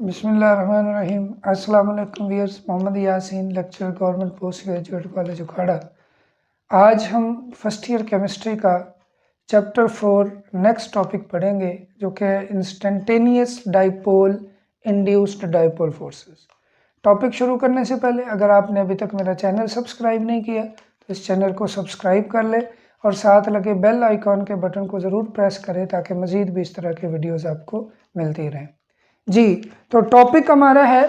बिस्मिल्लाहिर्रहमानिर्रहीम। अस्सलाम वालेकुम viewers, Mohammad Yasin, lecturer government post graduate college Ukhara. आज हम फर्स्ट ईयर केमिस्ट्री का चैप्टर 4 नेक्स्ट टॉपिक पढ़ेंगे, जो कि है instantaneous dipole induced dipole forces. Topic शुरू करने से पहले अगर आपने अभी तक मेरा चैनल सब्सक्राइब नहीं किया तो इस चैनल को सब्सक्राइब कर ले और साथ लगे बेल आइकॉन के बटन को ज़रूर प्रेस करें ताकि मज़ीद भी इस तरह के वीडियोज़ आपको मिलती रहें। जी, तो टॉपिक हमारा है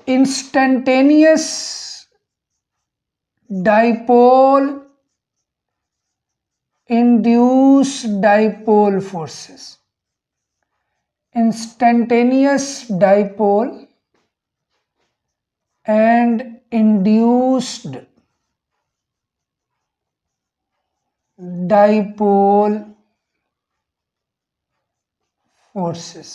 instantaneous dipole induced dipole forces. Instantaneous dipole and induced dipole forces.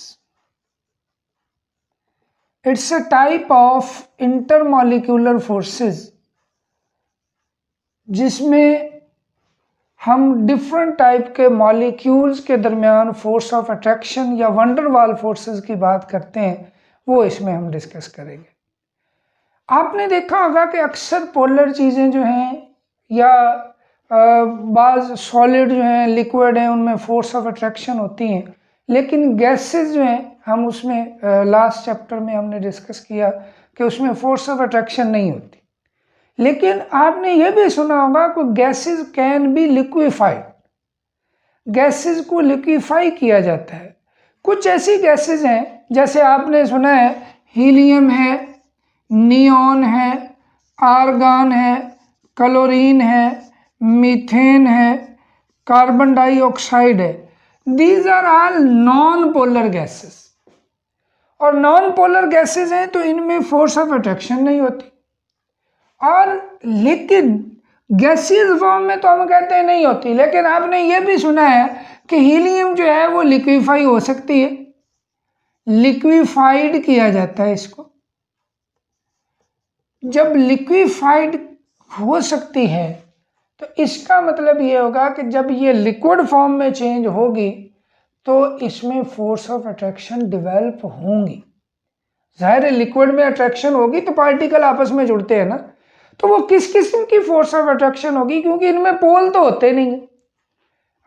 It's a type of intermolecular forces जिसमें हम डिफरेंट टाइप के मॉलिक्यूल्स के दरमियान फोर्स ऑफ अट्रैक्शन या वंडरवाल फोर्सेस की बात करते हैं, वो इसमें हम डिस्कस करेंगे। आपने देखा होगा कि अक्सर पोलर चीज़ें जो हैं या बाज़ सॉलिड जो हैं, लिक्विड हैं, उनमें फोर्स ऑफ अट्रैक्शन होती हैं, लेकिन गैसेस जो हैं हम उसमें लास्ट चैप्टर में हमने डिस्कस किया कि उसमें फोर्स ऑफ अट्रैक्शन नहीं होती। लेकिन आपने ये भी सुना होगा कि gases can be liquefied, gases को लिक्विफाई किया जाता है। कुछ ऐसी गैसेस हैं जैसे आपने सुना है हीलियम है, नियॉन है, आर्गन है, क्लोरीन है, मीथेन है, कार्बन डाइऑक्साइड है। These are all non-polar gases। और नॉन पोलर गैसेज हैं तो इनमें फोर्स ऑफ अट्रैक्शन नहीं होती, और लेकिन गैसियस फॉर्म में तो हम कहते हैं नहीं होती। लेकिन आपने ये भी सुना है कि हीलियम जो है वो लिक्विफाई हो सकती है, लिक्विफाइड किया जाता है इसको। जब लिक्विफाइड हो सकती है तो इसका मतलब ये होगा कि जब ये लिक्विड फॉर्म में चेंज होगी तो इसमें फोर्स ऑफ अट्रैक्शन डेवलप होंगी। जाहिर है लिक्विड में अट्रैक्शन होगी तो पार्टिकल आपस में जुड़ते हैं ना, तो वो किस किस्म की फोर्स ऑफ अट्रैक्शन होगी, क्योंकि इनमें पोल तो होते नहीं।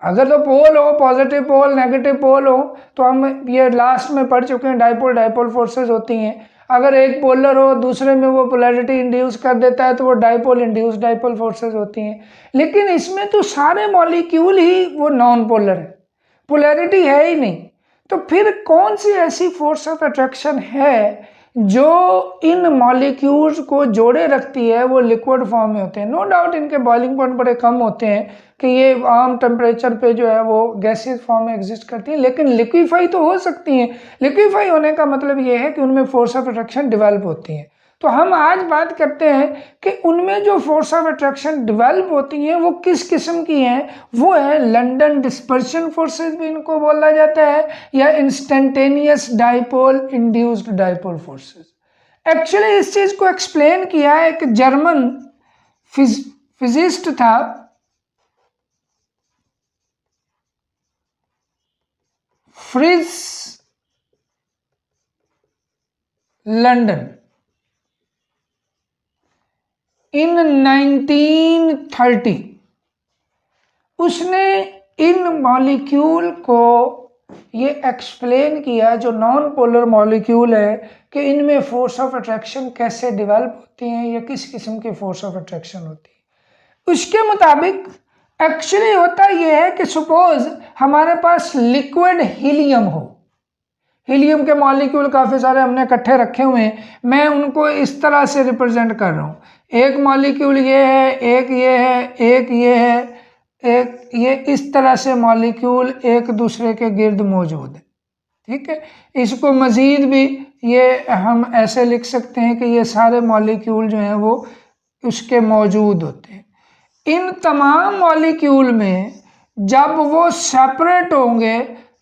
अगर तो पोल हो, पॉजिटिव पोल, नेगेटिव पोल हो, तो हम ये लास्ट में पढ़ चुके हैं डाइपोल डाइपोल फोर्सेस होती हैं। अगर एक पोलर हो, दूसरे में वो पोलैरिटी इंड्यूस कर देता है तो वो डाइपोल इंड्यूस डाइपोल फोर्सेस होती हैं। लेकिन इसमें तो सारे मॉलिक्यूल ही वो नॉन पोलर है, पोलैरिटी है ही नहीं। तो फिर कौन सी ऐसी फोर्स ऑफ अट्रैक्शन है जो इन मॉलिक्यूल्स को जोड़े रखती है? वो लिक्विड फॉर्म में होते हैं। नो डाउट इनके बॉइलिंग पॉइंट बड़े कम होते हैं कि ये आम टेम्परेचर पे जो है वो गैसियस फॉर्म में एग्जिस्ट करती हैं, लेकिन लिक्विफाई तो हो सकती हैं। लिक्विफाई होने का मतलब ये है कि उनमें फोर्स ऑफ अट्रैक्शन डेवलप होती हैं। तो हम आज बात करते हैं कि उनमें जो फोर्स ऑफ अट्रैक्शन डेवलप होती हैं वो किस किस्म की हैं। वो है लंदन डिस्पर्शन फोर्सेस भी इनको बोला जाता है, या instantaneous dipole induced dipole forces. Actually इस चीज़ को एक्सप्लेन किया है एक जर्मन फिजिस्ट था, फ्रिट्ज लंदन। इन 1930 उसने इन मॉलिक्यूल को ये एक्सप्लेन किया, जो नॉन पोलर मॉलिक्यूल है, कि इनमें फोर्स ऑफ अट्रैक्शन कैसे डेवलप होती हैं या किस किस्म की फोर्स ऑफ अट्रैक्शन होती है। उसके मुताबिक एक्चुअली होता यह है कि सपोज हमारे पास लिक्विड हीलियम हो, हीलियम के मॉलिक्यूल काफ़ी सारे हमने इकट्ठे रखे हुए हैं। मैं उनको इस तरह से रिप्रेजेंट कर रहा हूँ, एक मॉलिक्यूल ये है, एक ये है, एक ये है, एक ये, इस तरह से मॉलिक्यूल एक दूसरे के गिर्द मौजूद है। ठीक है, इसको मज़ीद भी ये हम ऐसे लिख सकते हैं कि ये सारे मॉलिक्यूल जो हैं वो उसके मौजूद होते हैं। इन तमाम मॉलिक्यूल में जब वो सेपरेट होंगे,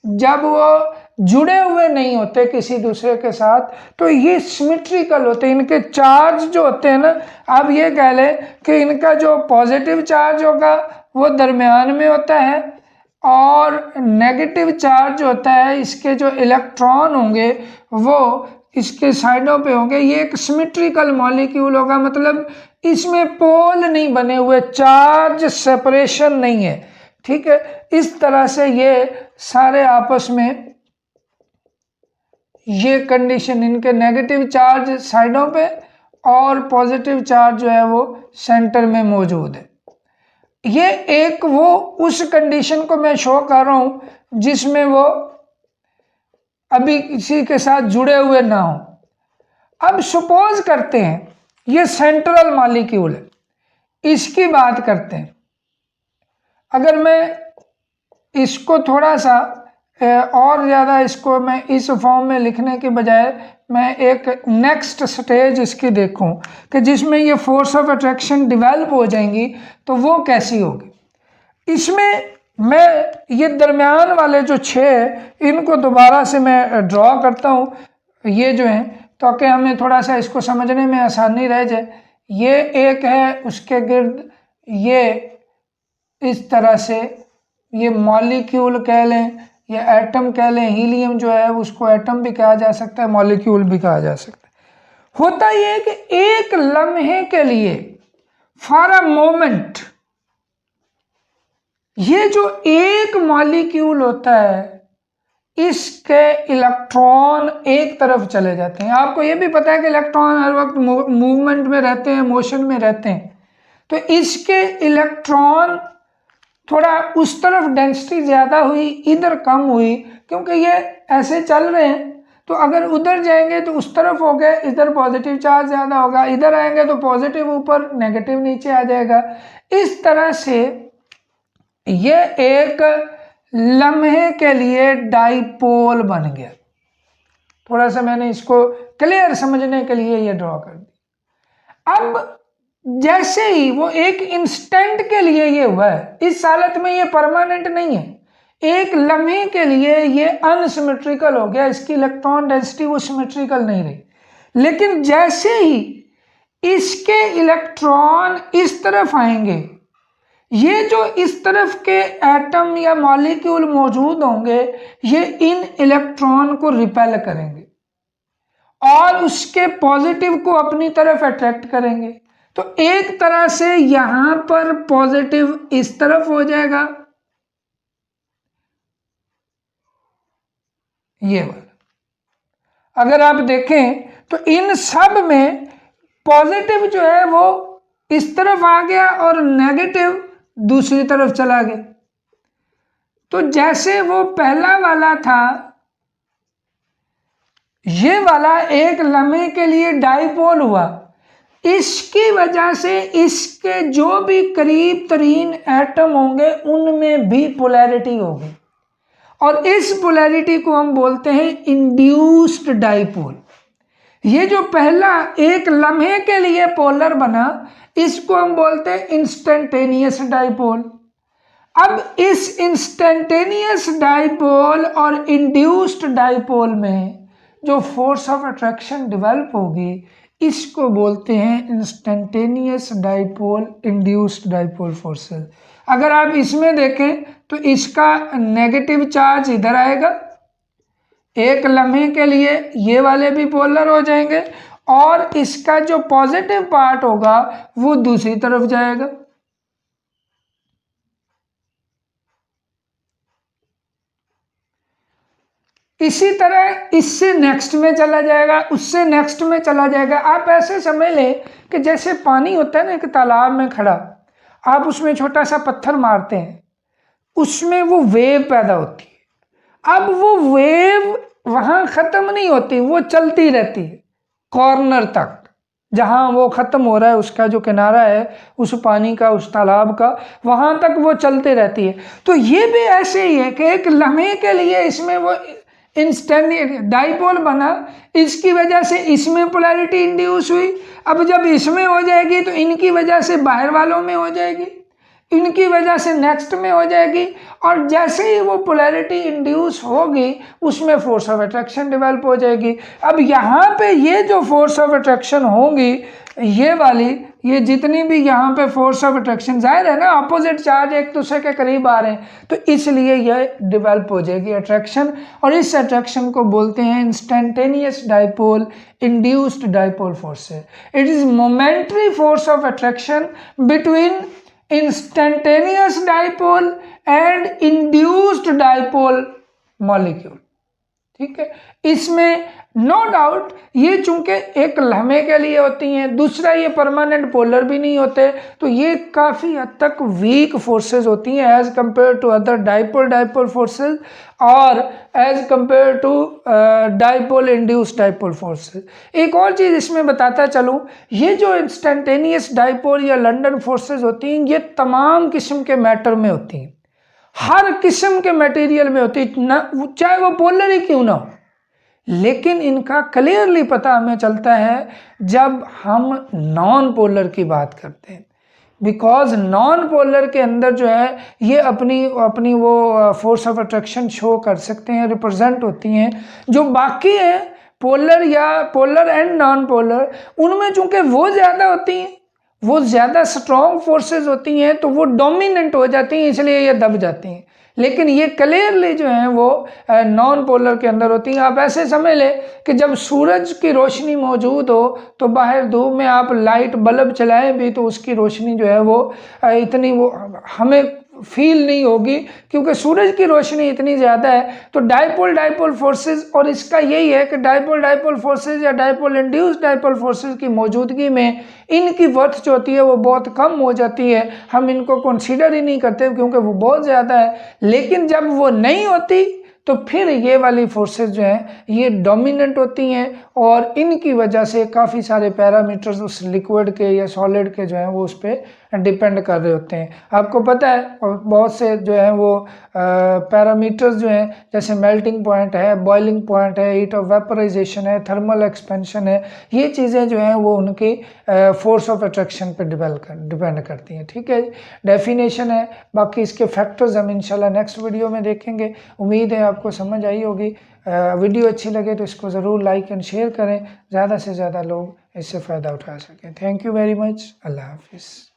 जब वो जुड़े हुए नहीं होते किसी दूसरे के साथ, तो ये सिमेट्रिकल होते हैं। इनके चार्ज जो होते हैं ना, आप ये कह लें कि इनका जो पॉजिटिव चार्ज होगा वो दरमियान में होता है, और नेगेटिव चार्ज होता है, इसके जो इलेक्ट्रॉन होंगे वो इसके साइडों पे होंगे। ये एक सिमेट्रिकल मॉलिक्यूल होगा, मतलब इसमें पोल नहीं बने हुए, चार्ज सेपरेशन नहीं है, ठीक है। इस तरह से ये सारे आपस में ये कंडीशन, इनके नेगेटिव चार्ज साइडों पे और पॉजिटिव चार्ज जो है वो सेंटर में मौजूद है। ये एक वो उस कंडीशन को मैं शो कर रहा हूं जिसमें वो अभी किसी के साथ जुड़े हुए ना हो। अब सपोज करते हैं ये सेंट्रल मॉलिक्यूल है, इसकी बात करते हैं। अगर मैं इसको थोड़ा सा और ज़्यादा इसको मैं इस फॉर्म में लिखने के बजाय मैं एक नेक्स्ट स्टेज इसकी देखूं कि जिसमें ये फोर्स ऑफ अट्रैक्शन डेवलप हो जाएंगी, तो वो कैसी होगी। इसमें मैं ये दरमियान वाले जो 6 इनको दोबारा से मैं ड्रॉ करता हूँ, ये जो हैं, ताकि हमें थोड़ा सा इसको समझने में आसानी रह जाए। ये एक है, उसके गिर्द ये इस तरह से ये मॉलिक्यूल कह लें या एटम कह लें, हीलियम जो है उसको एटम भी कहा जा सकता है, मॉलिक्यूल भी कहा जा सकता है। होता ये कि एक लम्हे के लिए, फॉर अ मोमेंट, ये जो एक मॉलिक्यूल होता है इसके इलेक्ट्रॉन एक तरफ चले जाते हैं। आपको ये भी पता है कि इलेक्ट्रॉन हर वक्त मूवमेंट में रहते हैं, मोशन में रहते हैं। तो इसके इलेक्ट्रॉन थोड़ा उस तरफ डेंसिटी ज़्यादा हुई, इधर कम हुई, क्योंकि ये ऐसे चल रहे हैं। तो अगर उधर जाएंगे तो उस तरफ हो गए, इधर पॉजिटिव चार्ज ज़्यादा होगा, इधर आएंगे तो पॉजिटिव ऊपर नेगेटिव नीचे आ जाएगा। इस तरह से ये एक लम्हे के लिए डाइपोल बन गया। थोड़ा सा मैंने इसको क्लियर समझने के लिए ये ड्रॉ कर दिया। अब जैसे ही वो एक इंस्टेंट के लिए ये हुआ है, इस हालत में ये परमानेंट नहीं है, एक लम्हे के लिए ये अनसिमेट्रिकल हो गया, इसकी इलेक्ट्रॉन डेंसिटी वो सिमेट्रिकल नहीं रही। लेकिन जैसे ही इसके इलेक्ट्रॉन इस तरफ आएंगे, ये जो इस तरफ के एटम या मॉलिक्यूल मौजूद होंगे, ये इन इलेक्ट्रॉन को रिपेल करेंगे और उसके पॉजिटिव को अपनी तरफ अट्रैक्ट करेंगे। तो एक तरह से यहां पर पॉजिटिव इस तरफ हो जाएगा, ये वाला। अगर आप देखें तो इन सब में पॉजिटिव जो है वो इस तरफ आ गया और नेगेटिव दूसरी तरफ चला गया। तो जैसे वो पहला वाला था, ये वाला एक लम्हे के लिए डाइपोल हुआ, इसकी वजह से इसके जो भी करीब तरीन एटम होंगे उनमें भी पोलैरिटी होगी, और इस पोलैरिटी को हम बोलते हैं इंड्यूस्ड डाइपोल। ये जो पहला एक लम्हे के लिए पोलर बना, इसको हम बोलते हैं इंस्टेंटेनियस डाइपोल। अब इस इंस्टेंटेनियस डाइपोल और इंड्यूस्ड डाइपोल में जो फोर्स ऑफ अट्रैक्शन डेवलप होगी, इसको बोलते हैं instantaneous dipole induced dipole forces. अगर आप इसमें देखें तो इसका नेगेटिव चार्ज इधर आएगा, एक लम्हे के लिए ये वाले भी पोलर हो जाएंगे, और इसका जो पॉजिटिव पार्ट होगा वो दूसरी तरफ जाएगा। इसी तरह इससे नेक्स्ट में चला जाएगा, उससे नेक्स्ट में चला जाएगा। आप ऐसे समझ लें कि जैसे पानी होता है ना एक तालाब में खड़ा, आप उसमें छोटा सा पत्थर मारते हैं, उसमें वो वेव पैदा होती है। अब वो वेव वहाँ ख़त्म नहीं होती, वो चलती रहती है कॉर्नर तक, जहाँ वो ख़त्म हो रहा है, उसका जो किनारा है उस पानी का, उस तालाब का, वहाँ तक वो चलती रहती है। तो ये भी ऐसे ही है कि एक लम्हे के लिए इसमें वो इंस्टेंट डाइपोल बना, इसकी वजह से इसमें पोलैरिटी इंड्यूस हुई। अब जब इसमें हो जाएगी तो इनकी वजह से बाहर वालों में हो जाएगी। इनकी वजह से नेक्स्ट में हो जाएगी, और जैसे ही वो पोलैरिटी इंड्यूस होगी उसमें फोर्स ऑफ अट्रैक्शन डेवलप हो जाएगी। अब यहाँ पे ये जो फोर्स ऑफ अट्रैक्शन होंगी, ये वाली, ये जितनी भी यहाँ पे फोर्स ऑफ अट्रैक्शन, जाहिर है ना अपोजिट चार्ज एक दूसरे के करीब आ रहे हैं, तो इसलिए ये डेवलप हो जाएगी अट्रैक्शन, और इस अट्रैक्शन को बोलते हैं instantaneous dipole induced dipole forces. It is momentary force of attraction between instantaneous dipole and induced dipole molecule. ठीक है, इसमें नो डाउट ये चूंकि एक लम्हे के लिए होती हैं, दूसरा ये परमानेंट पोलर भी नहीं होते, तो ये काफ़ी हद तक वीक फोर्सेस होती हैं as compare to other dipole forces, और as compare to dipole induced dipole forces. एक और चीज़ इसमें बताता चलूँ, ये जो इंस्टेंटेनियस डाइपोल या लंडन फोर्सेस होती हैं, ये तमाम किस्म के मैटर में होती हैं, हर किस्म के मटेरियल में होती है, चाहे वो पोलर ही क्यों ना हो। लेकिन इनका क्लियरली पता हमें चलता है जब हम नॉन पोलर की बात करते हैं, बिकॉज नॉन पोलर के अंदर जो है ये अपनी वो फोर्स ऑफ अट्रैक्शन शो कर सकते हैं, रिप्रेजेंट होती हैं। जो बाकी है पोलर या पोलर एंड नॉन पोलर, उनमें चूंकि वो ज़्यादा होती हैं, वो ज़्यादा स्ट्रॉन्ग फोर्सेस होती हैं, तो वो डोमिनेंट हो जाती हैं, इसलिए ये दब जाती हैं। लेकिन ये क्लियरली जो है वो नॉन पोलर के अंदर होती हैं। आप ऐसे समझ लें कि जब सूरज की रोशनी मौजूद हो तो बाहर धूप में आप लाइट बल्ब चलाएं भी तो उसकी रोशनी जो है वो इतनी वो हमें फील नहीं होगी, क्योंकि सूरज की रोशनी इतनी ज़्यादा है। तो डाइपोल फोर्सेस, और इसका यही है कि डाइपोल फोर्सेस या डाइपोल इंड्यूस्ड डाइपोल फोर्सेस की मौजूदगी में इनकी वर्थ जो होती है वो बहुत कम हो जाती है, हम इनको कंसीडर ही नहीं करते क्योंकि वो बहुत ज़्यादा है। लेकिन जब वो नहीं होती तो फिर ये वाली फोर्सेस जो हैं ये डोमिनेंट होती हैं, और इनकी वजह से काफ़ी सारे पैरामीटर्स उस लिक्विड के या सॉलिड के जो हैं वो उस पर डिपेंड कर रहे होते हैं। आपको पता है, और बहुत से जो हैं वो पैरामीटर्स जो हैं, जैसे मेल्टिंग पॉइंट है, बॉइलिंग पॉइंट है, हीट ऑफ वेपराइजेशन है, थर्मल एक्सपेंशन है, ये चीज़ें जो हैं वो उनकी फोर्स ऑफ अट्रैक्शन पे डिपेंड करती हैं। ठीक है, डेफिनेशन है, बाकी इसके फैक्टर्स हम इंशाल्लाह नेक्स्ट वीडियो में देखेंगे। उम्मीद है आपको समझ आई होगी। वीडियो अच्छी लगे तो इसको ज़रूर लाइक एंड शेयर करें, ज़्यादा से ज़्यादा लोग इससे फ़ायदा उठा सकें। Thank you very much. अल्लाह हाफिज़।